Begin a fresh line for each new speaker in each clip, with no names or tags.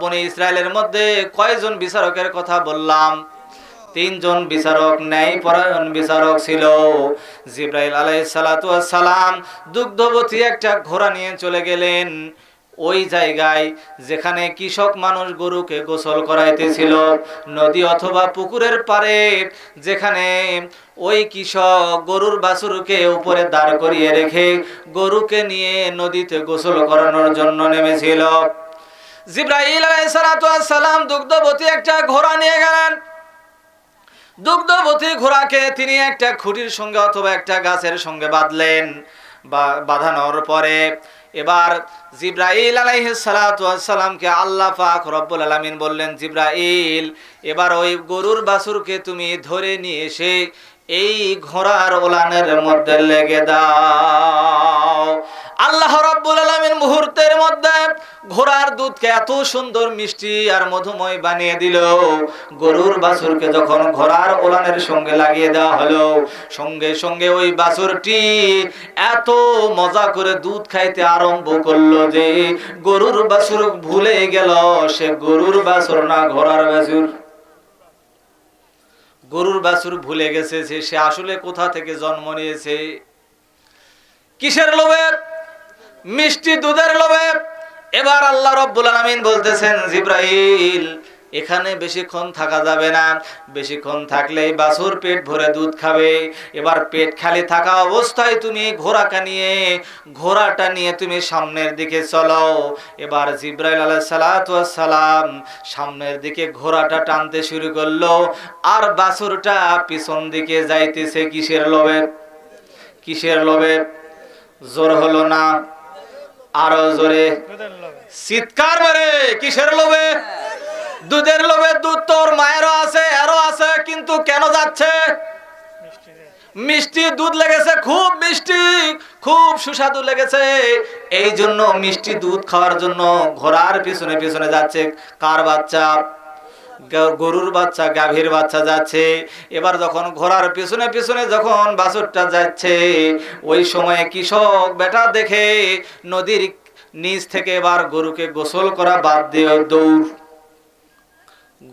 বনি ইসরায়েলের মধ্যে কয়জন বিচারকের কথা বললাম? তিনজন বিচারক, ন্যায়পরায়ণ বিচারক ছিল। জিবরাইল আলাইহিস সালাতু ওয়াস সালাম দুগ্ধবতী একটা ঘোড়া নিয়ে চলে গেলেন ওই জায়গায় যেখানে কৃষক মানুষ গরুকে গোসল করাইতেছিল, নদী অথবা পুকুরের পাড়ে, যেখানে ওই কৃষক গরুর বাছুরকে উপরে দাঁড় করিয়ে রেখে গরুকে নিয়ে নদীতে গোসল করানোর জন্য নেমেছিল। জিবরাইল আলাইহিস সালাতু ওয়াস সালাম দুগ্ধবতী একটা ঘোড়া নিয়ে গেলেন। দুগ্ধবতী ঘোড়াকে তিনি একটা খুঁটির সঙ্গে অথবা একটা গাছের সঙ্গে বাঁধলেন। বাঁধানোর পরে এবার জিবরাইল আলাইহিস সালাতু ওয়াস সালামকে আল্লাহ পাক রব্বুল আলামিন বললেন, জিবরাইল এবার ওই গরুর বাছুরকে তুমি ধরে নিয়ে এসে এই ঘোড়ার ওলানের মধ্যে লেগে দাও। আল্লাহ রাব্বুল আলামিন মুহূর্তের মধ্যে ঘোড়ার দুধকে এত সুন্দর মিষ্টি আর মধুময় বানিয়ে দিল। গরুর বাছুরকে যখন ঘোড়ার ওলানের সঙ্গে লাগিয়ে দেওয়া হলো, সঙ্গে সঙ্গে ওই বাছুরটি এত মজা করে দুধ খাইতে আরম্ভ করলো যে গরুর বাছুর ভুলে গেল সে গরুর বাছুর না ঘোড়ার বাছুর। গরুর বাছুর ভুলে গেছে যে সে আসলে কোথা থেকে জন্ম নিয়েছে। কিসের লোভে? মিষ্টি দুধের লোভে। এবার আল্লাহ রাব্বুল আলামিন বলতেছেন, জিবরাইল এখানে বেশিক্ষণ থাকা যাবে না, বেশিক্ষণ থাকলেই বাছুর পেট ভরে দুধ খাবে। এবার পেট খালি থাকা অবস্থায় তুমি ঘোড়াটা নিয়ে তুমি সামনের দিকে চলো। এবার জিবরাইল আলাইহিস সালাতু ওয়াস সালাম সামনের দিকে ঘোড়াটা টানতে শুরু করলো, আর বাছুরটা পিছন দিকে যাইতেছে। কিসের লোভে? কিসের লোভে? জোর হলো না, আরো জোরে চিৎকার মারে। কিসের লোভে? দুধের লোভে। দুধ তোর মায়েরও আছে, এরও আছে, কিন্তু কেন যাচ্ছে? মিষ্টি দুধ লেগেছে, খুব মিষ্টি, খুব সুস্বাদু লেগেছে, এই জন্য মিষ্টি দুধ খাওয়ার জন্য ঘোড়ার পিছনে পিছনে যাচ্ছে। কার বাচ্চা? গরুর বাচ্চা, গাভীর বাচ্চা যাচ্ছে। এবার যখন ঘোড়ার পিছনে পিছনে যখন বাছুরটা যাচ্ছে, ওই সময়ে কৃষক বেটা দেখে নদীর নিচ থেকে এবার গরুকে গোসল করা বাদ দিয়ে দৌড়।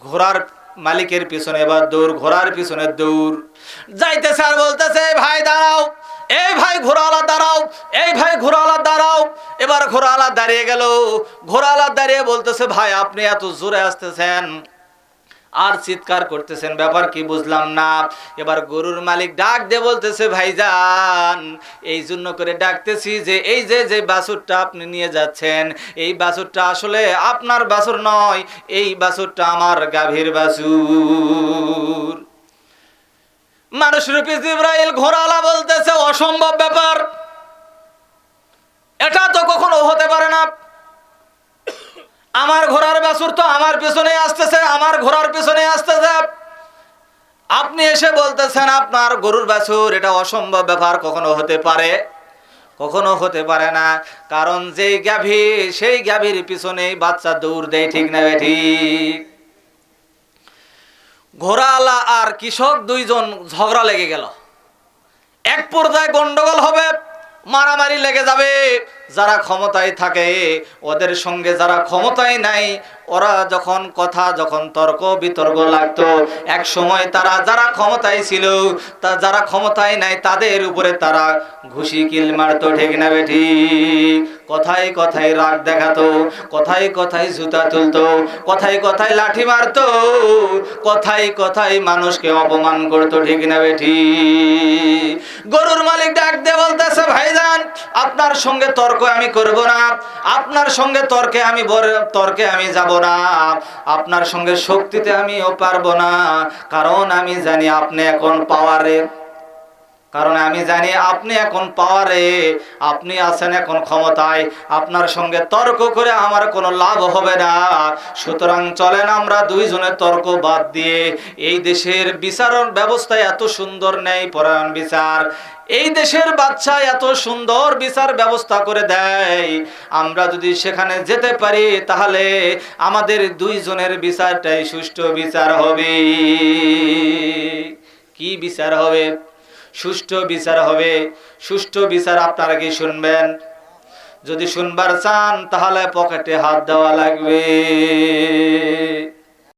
ঘোড়ার মালিকের পিছনে এবার দৌড়, ঘোড়ার পিছনে দৌড়। যাইতেছে আর বলতেছে, ভাই দাঁড়াও, এই ভাই ঘোড়াওয়ালা দাঁড়াও, এই ভাই ঘোড়াওয়ালা দাঁড়াও। এবার ঘোড়াওয়ালা দাঁড়িয়ে গেল। ঘোড়াওয়ালা দাঁড়িয়ে বলতেছে, ভাই আপনি এত জোরে আসতেছেন আর চিৎকার করতেছেন, ব্যাপার কি বুঝলাম না। এবার গরুর মালিক ডাক দিয়ে বলতেছে, ভাইজান এই জন্য করে ডাকতেছি যে এই যে বাছুরটা আপনি নিয়ে যাচ্ছেন, এই বাছুরটা আসলে আপনার বাছুর নয়, এই বাছুরটা আমার গাভীর বাছুর। মানুষরূপী জিবরাইল ঘোড়াওয়ালা বলতেছে, অসম্ভব ব্যাপার, এটা তো কখনো হতে পারে না। আমার ঘোড়ার বাছুর তো আমার পিছনে আসতেছে, আমার ঘোড়ার পিছনে আসতেছে, আপনি এসে বলতেছেন আপনার গরুর বাছুর, এটা অসম্ভব ব্যাপার, কখনো হতে পারে? কখনো হতে পারে না। কারণ যেই গাভী, সেই গাভীর পিছনে বাচ্চা দৌড় দেয়, ঠিক না ঠিক? ঘোড়াওয়ালা আর কৃষক দুইজন ঝগড়া লেগে গেল। এক পর্যায়ে গন্ডগোল হবে, মারামারি লেগে যাবে। যারা ক্ষমতায় থাকে ওদের সঙ্গে যারা ক্ষমতায় নাই, ওরা যখন তর্ক বিতর্ক লাগতো, এক সময় তারা যারা ক্ষমতায় ছিল, যারা ক্ষমতায় নাই তাদের উপরে তারা ঘুষি কিল মারতো, ঠিক না বেঠিক? কথায় কথায় রাগ দেখাতো, কথায় কথায় জুতা তুলতো, কথায় কথায় লাঠি মারতো, কথায় কথায় মানুষকে অপমান করতো, ঠিক না বেঠিক? গরুর মালিক ডাক দিয়ে বলতেছে, ভাইজান আপনার সঙ্গে তর্ক আমি করব না, আপনার সঙ্গে তর্কে আমি যাব না, আপনার সঙ্গে শক্তিতে আমিও পারবো না। কারণ আমি জানি আপনি এখন পাওয়ারে, আপনি আছেন এখন ক্ষমতায়, আপনার সঙ্গে তর্ক করে আমার কোনো লাভ হবে না। সুতরাং চলেন আমরা দুইজনে তর্ক বাদ দিয়ে, এই দেশের বিচারণ ব্যবস্থায় এত সুন্দর ন্যায়পরায়ণ বিচার, এই দেশের বাচ্চা এত সুন্দর বিচার ব্যবস্থা করে দেয়, আমরা যদি সেখানে যেতে পারি তাহলে আমাদের দুইজনের বিচারটাই সুষ্ঠু বিচার হবে। কি বিচার হবে? সুষ্ঠু বিচার হবে। সুষ্ঠু বিচার আপনারা কি শুনবেন? যদি শুনবার চান তাহলে পকেটে হাত দেওয়া লাগবে।